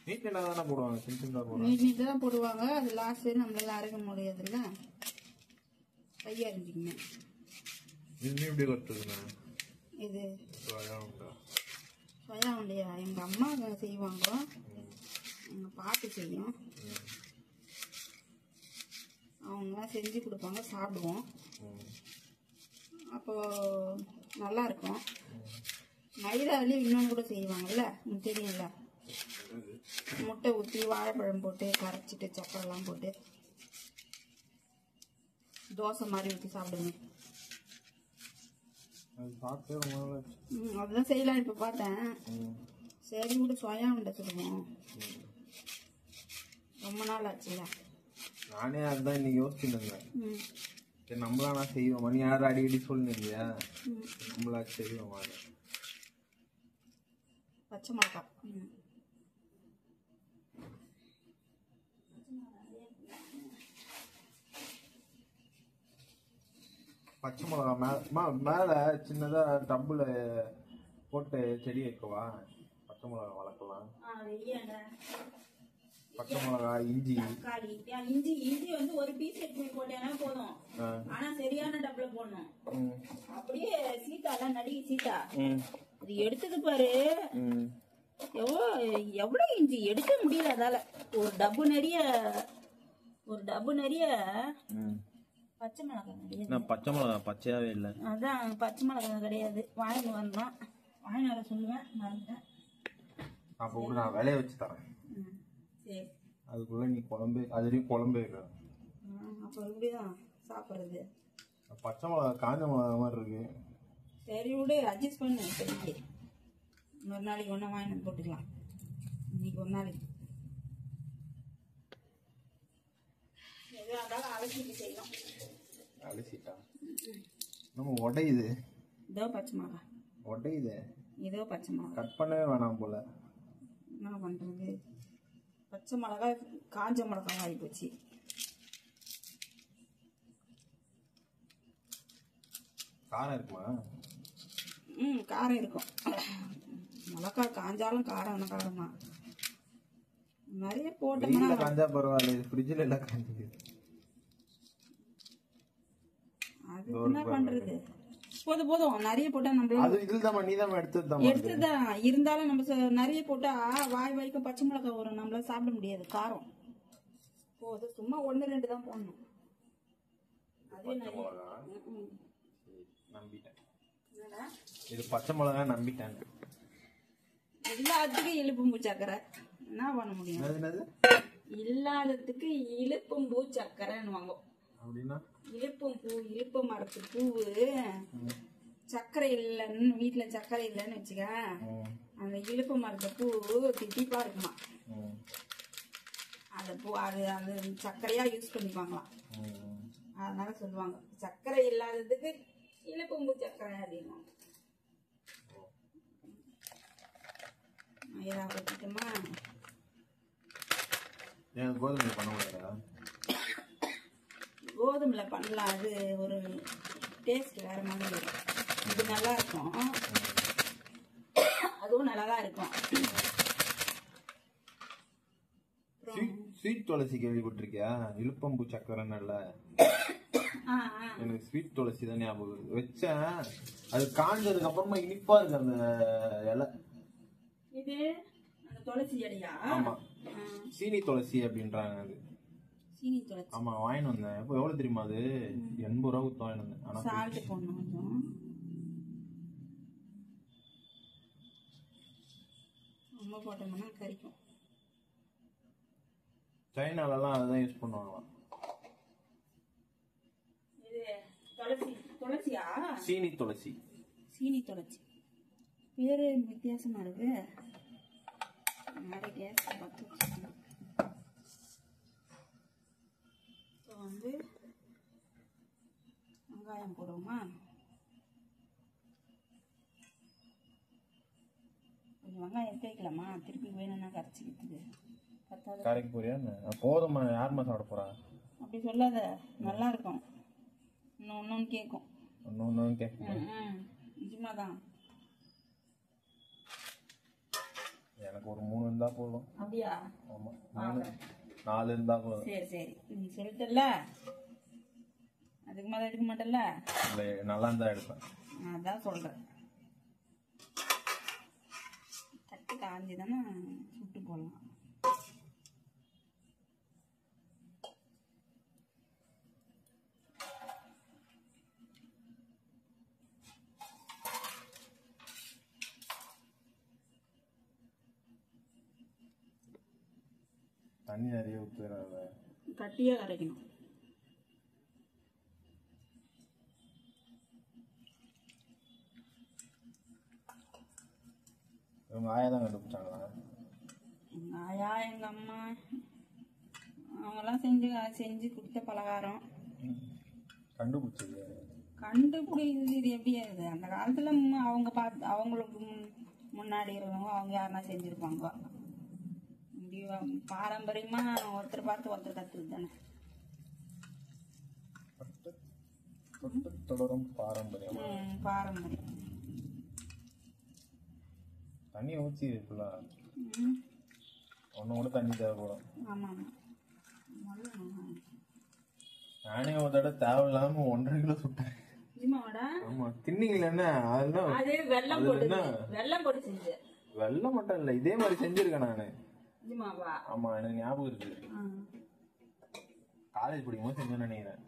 NEET நீட்டாக தானே போடுவாங்க, சின்ன சின்னதாக போடுவாங்க. நீட் நீட்டாக தான் போடுவாங்க. அது லாஸ்ட்டு நம்மளால அரைக்க முடியாதுல்ல, கையை அரைஞ்சிக்கங்க. இது எப்படி கற்றுக்குண்ணா? இது சோயா உண்டா? சோயா உண்டையா? எங்கள் அம்மா செய்வாங்க, எங்கள் பாட்டி செய்யும், அவங்களாம் செஞ்சு கொடுப்பாங்க, சாப்பிடுவோம். அப்போ நல்லா இருக்கும். மைதாவிலே இன்னொன்று கூட செய்வாங்கல்ல, உங்களுக்கு தெரியும்ல, முட்டை ஊற்றி வாழைப்பழம் போட்டு கரைச்சிட்டு சக்கரைலாம் போட்டு தோசை மாதிரி ஊற்றி சாப்பிடுங்க. அதுதான் செய்யலாம் இப்போ பார்த்தேன். சரி கூட சோயா உண்டை சொல்லுவோம், ரொம்ப நாள் ஆச்சுல்ல. நானே அதுதான் இன்னைக்கு யோசிச்சுட்டு இருந்தேன். சரி நம்மளா நான் செய்வோமா, நீ யாரும் அடிக்கடி சொல்லுங்க இல்லையா, நம்மளா செய்வோமா. பச்சை மிளகாய் பச்சை மிளகா மேல சின்னதா டப்புல போட்டு செடி வைக்கவா, பச்சை மிளகா வளர்க்கலாம். பச்சை மிளகா, இஞ்சி, இஞ்சி வந்து ஒரு பீஸ் எடுத்து போட்டேன்னா போதும். ஆனா சரியான டப்புல போடணும். அப்படியே சீட்டாலாம் நடிகை சீட்டா இது எடுத்தது பாரு, எவ்வளவு இஞ்சி எடுக்க முடியல. அதால ஒரு டப்பு நிறைய பச்சை மிளகாய் கிடையாது. பச்சை மிளகா பச்சையாவே இல்லை. அதான் பச்சை மிளகாய் கிடையாது, வாங்கிட்டு வரணும். வாங்கிட்டு வர சொல்லுவேன், மறந்துட்டேன். அப்போ நான் விளைய வச்சு தரேன். சரி, அதுக்குள்ள நீ குழம்பு, அதுலயும் குழம்பு வைக்க. அப்போ இப்படிதான் சாப்பிட்றது. பச்சை மிளகா காஞ்ச மிளகா மாதிரி இருக்கு. சரி விடு, அட்ஜஸ்ட் பண்ணு. இப்போதைக்கு இன்னொரு நாளைக்கு ஒன்றா வாங்கி போட்டுக்கலாம். இன்னைக்கு ஒரு நாளைக்கு எதுவாக இருந்தாலும் அலசிட்டு செய்யணும். அலசிட்டா நம்ம உடையுது. இதோ பச்சை மிளகா உடையுது. இதோ பச்சை மிளகா கட் பண்ணவே வேணாம் போல. என்ன பண்ணுறது, பச்சை மிளகா காஞ்ச மிளகா ஆகி போச்சு. காரம் இருக்குமா? காரம் இருக்கும். மிளகா காஞ்சாலும் காரம் காரமா நிறைய போட்டோம்னா காஞ்சா பரவாயில்ல, ஃப்ரிட்ஜில் எல்லாம் காஞ்சது. அது என்ன பண்றது, போதும் நிறைய போட்டா நம்மளால எடுத்துதான். இருந்தாலும் நம்ம நிறைய போட்டா வாய் வாய்க்கும் பச்சை மிளகாய் வரும், நம்மளால சாப்பிட முடியாது காரம். போதும், சும்மா 1-2 தான் போடணும். அதே நம்பிட்டேன், இது பச்சை மிளகா நம்பிட்டேன். எல்லாத்துக்கும் இழுப்பும்பூ சக்கரை என்ன பண்ண முடியும்? இல்லாததுக்கு இழுப்பும்பூ சக்கரைன்னு வாங்க. இழுப்பு மரத்து பூவு சர்க்கரை இல்லைன்னு வீட்டுல சர்க்கரை இல்லைன்னு வச்சுக்க, அந்த இழுப்பு மரத்து பூ திட்டிப்பா இருக்குமா, அந்த பூ அது சர்க்கரையா யூஸ் பண்ணிப்பாங்களாம். அதனால சொல்லுவாங்க சர்க்கரை இல்லாததுக்கு இழுப்பும்பூ சர்க்கரை அப்படின்னா. ஏதாவது வச்சுட்டோமா? கோதுமையில பண்ண முடியாதா? கோதுமையில பண்ணலாம், அது ஒரு டேஸ்ட் வேற மாதிரி இருக்கும். இது நல்லா இருக்கும், அதுவும் நல்லா தான் இருக்கும். ஸ்வீட் துளசி கேள்விப்பட்டிருக்கியா? இழுப்பம்பூ சக்கரை நல்ல எனக்கு ஸ்வீட் துளசி தான் ஞாபகம் வச்சேன். அது காஞ்சதுக்கு அப்புறமா இனிப்பா இருக்கு அந்த இலை. இது அந்த துளசி இலையா? ஆமா, சீனி துளசி அப்படின்றாங்க. அது சீனி துளசி. ஆமா, வாங்கிட்டு வந்தேன். இப்போ எவ்வளவு தெரியுமா? அது 80 ரூபா கொடுத்து வாங்கிட்டு வந்தேன். ஆனா சால்ட் போடணும் கொஞ்சம், ரொம்ப போட்டோம்னா கறிக்கும். சைனாலலாம் அதுதான் யூஸ் பண்ணுவாங்களாம். இது துளசியா? சீனி துளசி. சீனி துளசி பேரு வித்தியாசமா இருக்கு. கேஸ் பார்த்து இப்போ வந்து வெங்காயம் போடுவோமா? கொஞ்சம் வெங்காயம் எடுத்து வைக்கலாமா? திருப்பி வேணும்னா கரைச்சிக்கிறதுக்கு கரைக்கு போறியா? போதுமா? யாருமா சாப்பிட போறா? அப்படி சொல்லாத, நல்லா இருக்கும். இன்னொன்னு கேட்கும். கேட்கும். நிஜமாதான். எனக்கு ஒரு 3 இருந்தா போதும். அப்படியா? ஆமா 4 இருந்தா போதும். சரி சரி, நீ சொல்லிட்டல, அதுக்கு மேல எடுக்க மாட்டல. இல்லை நல்லா இருந்தா எடுப்பேன். அதான் சொல்றேன். தட்டு காஞ்சி தானே சுட்டு போடலாம். தண்ணி நிறைய ஊற்றுறாங்க, கட்டியாக கரைக்கணும். இவங்க ஆயா தான் கண்டுபிடிச்சாங்களா? எங்கள் ஆயா எங்கள் அம்மா அவங்கெல்லாம் செஞ்சு கொடுத்த பலகாரம். கண்டுபிடிச்சது கண்டுபிடிக்கிறது இது எப்படி ஆகுது? அந்த காலத்தில் அவங்க பார்த்து அவங்களுக்கு முன்னாடி இருந்தவங்க அவங்க யாருன்னா செஞ்சுருப்பாங்க. பாரம்பரியமா ஒருத்தர் பார்த்து ஒருத்தர் கத்துறது தானே. தொடரும் பாரம்பரியம். பாரம்பரியம். தண்ணி ஊற்றி இருக்குல்ல, ஒன்று கூட தண்ணி தேவைப்படும். ஆமா நானே ஒரு தடவை தேவையில்லாம 1.5 கிலோ சுட்டேன். ஆமா தின்னீங்களா? என்ன அதுதான் வெள்ளம் போட்டு செஞ்சு. வெள்ளம் மட்டும் இல்ல, இதே மாதிரி செஞ்சிருக்கேன் நானு. ஆமா எனக்கு ஞாபகம் இருக்கு, காலேஜ் படிக்கும்போது செஞ்சேன்னு நினைக்கிறேன்.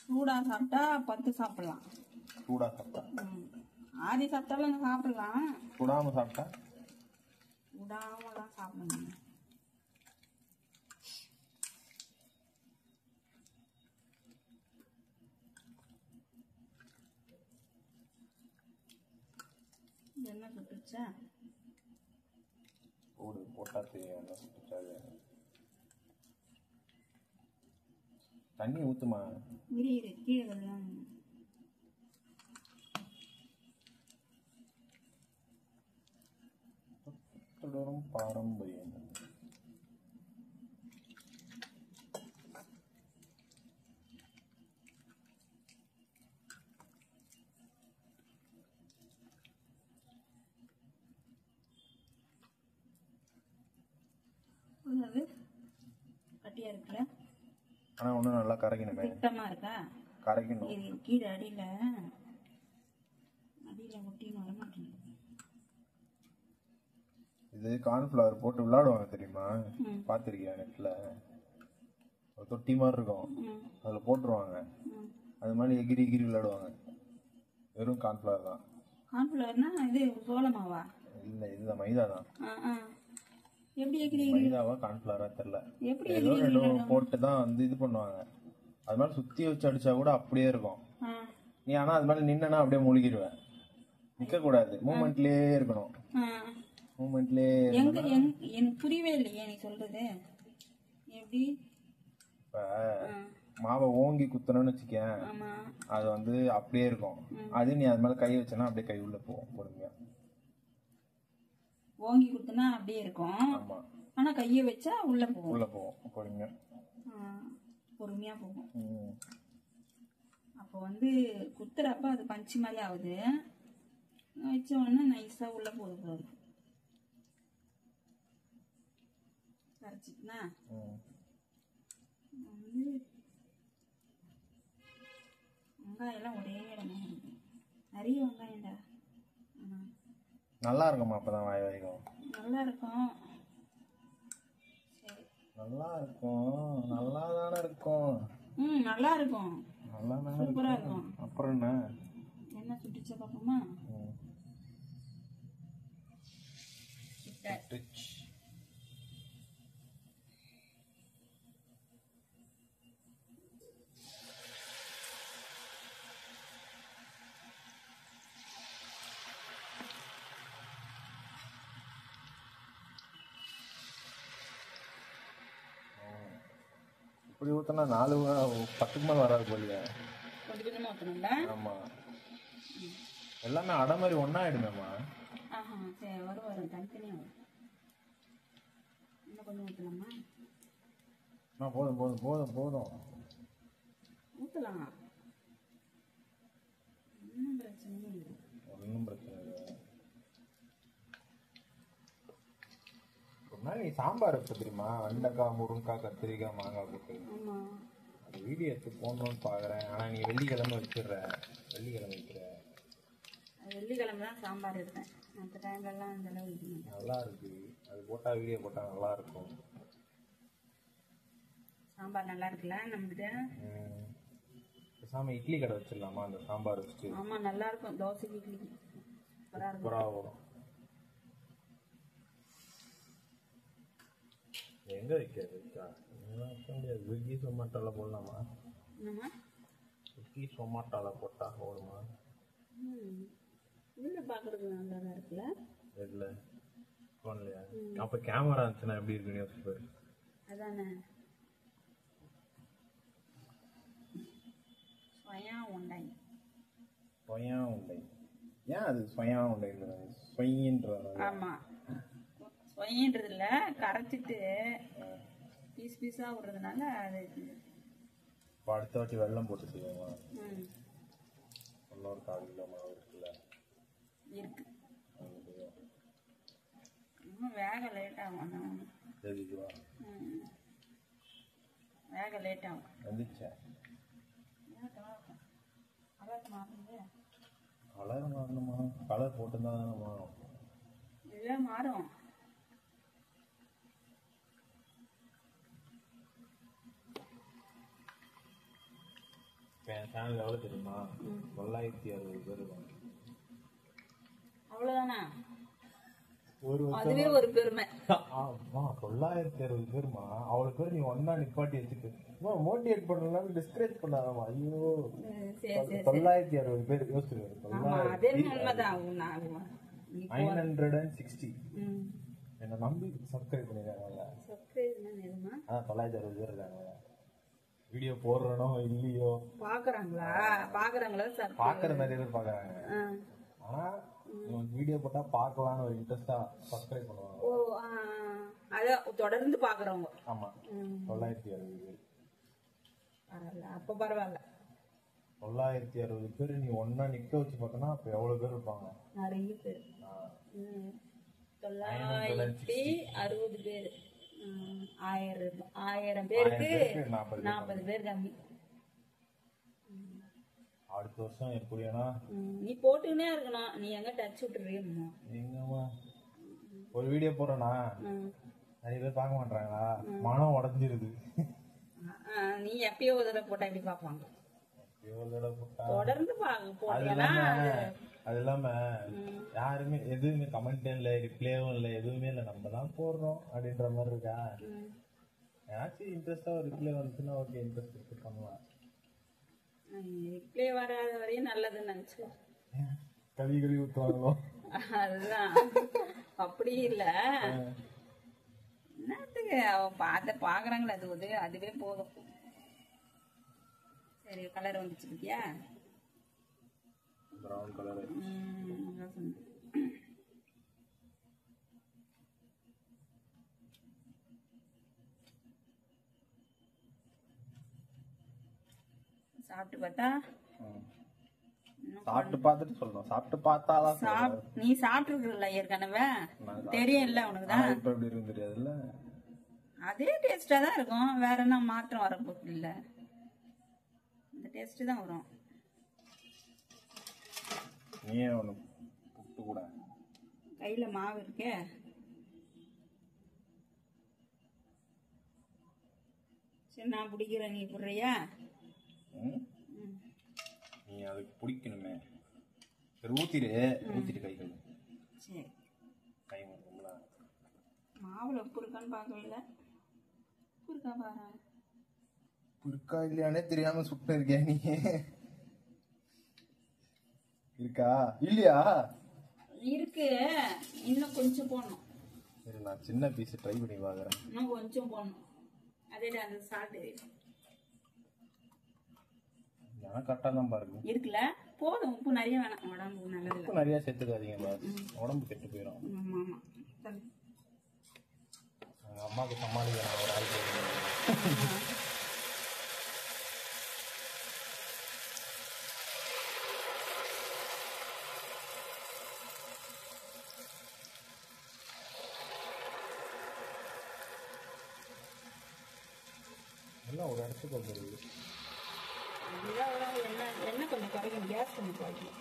சூடா சாப்பிட்டா 10 சாப்பிடலாம். சூடா சாப்பிட்டா ஆதி சாப்பிட்டாலும் சாப்பிடலாம். சுடாம சாப்பிட்டா? சுடாம தான் சாப்பிடணும். என்ன சுட்டுச்சா? போட்டா தெரியும் என்ன சுட்டுச்சா. தண்ணி ஊத்துமா? இரு கீழே வெள்ளம். தொடரும் பாரம்பரியம். கட்டியா இருக்குல்ல? ஆனா ஒன்னும் நல்லா கரைக்கணுமே. திட்டமா இருக்கா? கரைக்கணும். கீழே அடியில ஒட்டின்னு வர மாட்டேங்குது. இது கார்ன்ஃபிளவர் போட்டு விளையாடுவாங்க தெரியுமா? பாத்திருக்கியா நெட்ல? ஒரு தொட்டி மாதிரி இருக்கும், அதுல போட்டுருவாங்க. அது மாதிரி எகிரி விளையாடுவாங்க. வெறும் கார்ன்ஃபிளவர் தான். கார்ன்ஃபிளவர்னா இது சோளமாவா? இல்ல இதுதான் மைதா தான். எப்படி எகிரி? மைதாவா கார்ன்ஃபிளவரா தெரியல. எப்படி ஏதோ போட்டு தான் வந்து இது பண்ணுவாங்க. அது மாதிரி சுத்தி வச்சு அடிச்சா கூட அப்படியே இருக்கும். நீ ஆனா அது மாதிரி நின்னா அப்படியே முழுகிடுவ. நிக்க கூடாது, மூமெண்ட்லயே இருக்கணும். மூமெண்ட்லயே எனக்கு புரியவே இல்லையே நீ சொல்றது. எப்படி? இப்ப மாவை ஓங்கி குத்தணும்னு வச்சுக்கேன், அது வந்து அப்படியே இருக்கும். அது நீ அது மேல கை வச்சனா அப்படியே கை உள்ள போகும் பொறுமையா. ஓங்கி குத்துனா அப்படியே இருக்கும். ஆமா. ஆனா கையை வச்சா உள்ள போகும் பொறுமையா. பொறுமையா போகும். அப்போ வந்து குத்துறப்ப அது பஞ்சு மாதிரி ஆகுது, வச்ச உடனே நைஸா உள்ள போகுது. கரைச்சிட்டுனா வந்து வெங்காயம் எல்லாம் ஒரே இடமா இருக்கு. நிறைய வெங்காயம்டா. நல்லா இருக்குமா? அப்பதான் வாய் வைக்கும். நல்லா இருக்கும். நல்லா இருக்கும். நல்லா தானே இருக்கும். நல்லா இருக்கும். நல்லா தானே சூப்பரா இருக்கும். அப்புறம் என்ன சுட்டுச்ச பாப்போமா? இப்படி ஊத்தினா 10க்கு மேல வராது போலியா? கொஞ்சம் கொஞ்சமா ஊத்தணும்ல? ஆமா. எல்லாமே அடை மாதிரி ஒன்னா ஆயிடுமேமா? சரி வரும் தனித்தனியா வரும். இன்னும் கொஞ்சம் ஊத்தலாமா? போதும் ஊத்தலாம். பிரச்சனையும் இல்லை. ஒன்றும் பிரச்சனை இல்லை. ஒரு நாள் நீ சாம்பார் வைப்ப தெரியுமா? வெண்டைக்காய், முருங்கைக்காய், கத்திரிக்காய், மாங்காய் போட்டு. அது வீடியோ எடுத்து போடணும்னு பார்க்குறேன். ஆனால் நீ வெள்ளிக்கிழமை வச்சிடுற. வெள்ளிக்கிழமை வைக்கிற. வெள்ளிக்கிழமை தான் சாம்பார் எடுத்தேன். மற்ற டைம்லலாம் அந்த அளவு நல்லா இருக்கு. அது போட்டால் வீடியோ போட்டால் நல்லா இருக்கும். சாம்பார் நல்லா இருக்குல்ல நம்மகிட்ட. பேசாம இட்லி கடை வச்சிடலாமா அந்த சாம்பார் வச்சுட்டு? ஆமா நல்லா இருக்கும். தோசைக்கு இட்லிக்கு சூப்பராக வரும். எங்க வைக்கிறது? வைக்க முடியாது. ஸ்விக்கி சொமாட்டோல போடலாமா? என்னம்மா? ஸ்விக்கி சொமாட்டோல போட்டா போடுமா? இதில் பார்க்குறதுக்கு நல்லா தான் இருக்குல்ல. இல்லை போடலையா? அப்போ கேமரா இருந்துச்சுன்னா எப்படி இருக்குன்னு யோசிப்பாரு. அதானே. ஸ்வயா உண்டை. ஸ்வயா உண்டை. ஏன் அது ஸ்வயா உண்டைன்றது? ஸ்வயின்றது. ஆமாம், ஸ்வயின்றது இல்லை, கரைச்சிட்டு பீஸ் பீஸாக விடுறதுனால அது. இப்போ அடுத்த வாட்டி வெல்லம் போட்டு செய்வோமா? இன்னொரு 1/4 கிலோ மாவு இருக்குல்ல? இருக்கு. இன்னும் வேக லேட் ஆகும். தெரியுதுவா? வேக லேட் ஆகும். வந்துச்சா? கலர் மாறணுமா? கலர் போட்டுதான் மாறும். இல்லை மாறும். என் சேனல் எவ்வளோ தெரியுமா? 960 பேர் இருக்காங்க. அவ்வளோதானா? அதுவே ஒரு பெருமை. ஆமா, 960 பேருமா? அவ்வளோ பேர் நீ ஒன்னா நிப்பாட்டி வச்சுட்டு மோட்டிவேட் பண்ணலாம், டிஸ்கரேஜ் பண்ணாதாமா? ஐயோ, 960 பேர் யோசிச்சு. 960 என்ன நம்பி சப்ஸ்கிரைப் பண்ணிருக்காங்க. 960 பேர் இருக்காங்க. வீடியோ போடுறனோ இல்லையோ பாக்குறாங்களா? பாக்குறாங்களா? பாக்குற நிறைய பேர் பாக்குறாங்க. ஆனா வீடியோ போட்டா பாக்கலாம்னு ஒரு இன்ட்ரெஸ்டா சப்ஸ்கிரைப் பண்ணுவாங்க. ஓ, அத தொடர்ந்து பாக்குறவங்க. ஆமா, 960 பேர். பரவாயில்ல, அப்ப பரவாயில்ல. 960 பேர் நீ ஒன்னா நிக்க வச்சு பார்த்தனா அப்ப எவ்வளவு பேர் இருப்பாங்க? நிறைய பேர். 960 பேர். 1000 பேருக்கு 40 பேர் கம்மி. அடுத்த வருஷம் எப்படின்னா நீ போட்டுக்கினே இருக்கணும். நீ எங்க டச் விட்டுறீங்க? எங்கம்மா ஒரு வீடியோ போடுறேன்னா நிறைய பேர் பார்க்க மாட்டாங்களா? மனம் உடஞ்சிருது. நீ எப்பயோ ஒரு தடவை போட்டா எப்படி பாப்பாங்க? தொடர்ந்து அது இல்லாம யாருமே எதுவுமே கமெண்ட் இல்ல, ரிப்ளேவும் இல்ல, எதுவுமே இல்ல. நம்ம தான் போடுறோம் அப்படின்ற மாதிரி இருக்கா? ஏதாச்சும் இன்ட்ரெஸ்டா ஒரு ரிப்ளே வந்துச்சுன்னா ஓகே, இன்ட்ரெஸ்ட் எடுத்து பண்ணலாம். ரிப்ளே வராத வரையும் நல்லதுன்னு நினைச்சு கவி ஊத்துவாங்களோ? அதுதான். அப்படி இல்ல, என்னத்துக்கு அவன் பாக்குறாங்களே, அதுவே போதும். சரி, கலர் வந்துச்சு பத்தியா? Brown colour. சாப்பிட்டு பார்த்தா? சாப்பிட்டு பார்த்துட்டு சொல்லணும். சாப்பிட்டு பார்த்தாதான். நீ சாப்பிட்டுருக்கல ஏற்கனவே, தெரியும் இல்ல உனக்குதான். இப்ப எப்படி இருக்கு தெரியாதுல்ல? அதே டேஸ்டா தான் இருக்கும். வேற என்ன மாற்றம் வர போகுது இல்ல? இந்த டேஸ்ட் தான் வரும். நீயே ஒண்ணு புட்டு கூட. கையில மாவு இருக்கே, சரி நான் பிடிக்கிறேன், நீ புடுறியா? நீ அதுக்கு பிடிக்கணுமே. சரி ஊத்திட்டு கை கழுவு. சரி, கை மட்டும்ல மாவுல உப்பு இருக்கான்னு பாக்கல. உப்பு இருக்கா பாரு. இருக்கா இல்லையானே தெரியாம சுட்டு இருக்கியா நீ? இருக்கா இல்லையா? இருக்கு, இன்னும் கொஞ்சம் போடணும். சரி, நான் சின்ன பீஸ் ட்ரை பண்ணி பாக்குறேன். இன்னும் கொஞ்சம் போடணும். அதே அந்த சால்ட் கரெக்டா தான் பாருங்க இருக்குல்ல. போதும், உப்பு நிறைய வேணாம். உடம்பு நல்லது. உப்பு நிறைய சேர்த்துக்காதீங்க, உடம்பு கெட்டு போயிடும். ஆமா ஆமா. எங்க அம்மாவுக்கு சமாளிக்க ஒரு ஆள். ஒரு இடத்துக்கு வந்துருது. எண்ணெய் கொஞ்சம் குறைக்கணும், கேஸ் கொஞ்சம் குறைக்கணும்.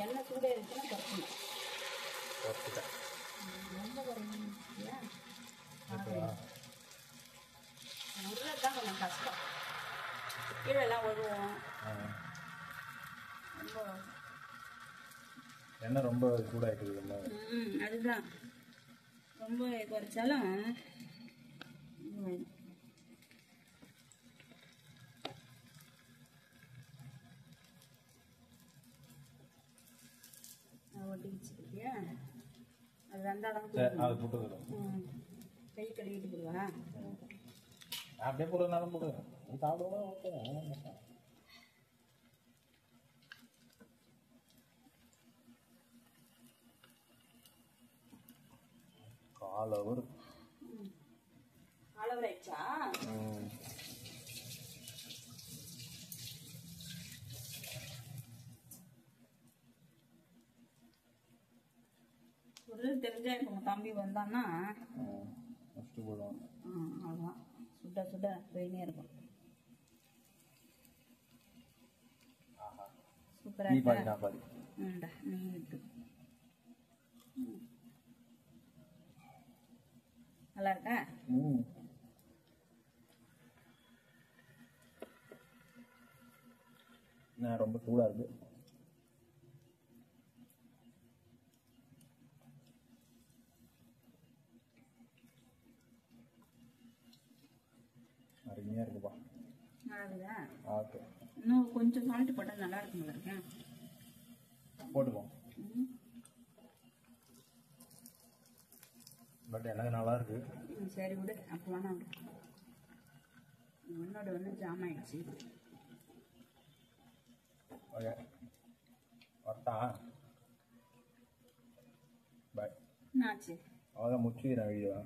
எண்ணெய் சூடாக இருக்குன்னா குறைக்கணும். ரொம்ப குறைக்கணும் இல்லையா? உருளைதான் கொஞ்சம் கஷ்டம், கீழெல்லாம் விழுவோம். ரொம்ப எண்ணெய் ரொம்ப சூடாகிட்டு இல்லை. அதுதான் ரொம்ப குறைச்சாலும் ஒட்டிக்கிச்சிருக்கியா? அது வந்தாலும் அது போட்டு கை கழுவிட்டு போடுவா. அப்படியே போடுறதுனாலும் போடுங்க. நீ சாப்பிடுவோம். ஓகே, காலவர் ஆயிடுச்சா? ஒரு தெரிஞ்சா இப்போ தம்பி வந்தான்னா அவ்வளோதான், சுட சுட போயினே இருக்கும். சூப்பராக நீ இருக்கு. நல்லா இருக்கா? ரொம்ப சூடா இருக்கு. அருமையா இருக்குப்பா. ஓகே, இன்னும் கொஞ்சம் சால்ட் போட்டால் நல்லா இருக்குங்களா? இருக்கேன் போட்டுப்போம். பட் எனக்கு நல்லா இருக்கு. சரி விடு, அப்போ வேணா உன்னோட வந்து ஜாம் ஆயிடுச்சு. ஓகே, வரட்டா? பாய். என்னாச்சு? அவ்வளோதான், முடிச்சுக்கிறேன் வீடியோ.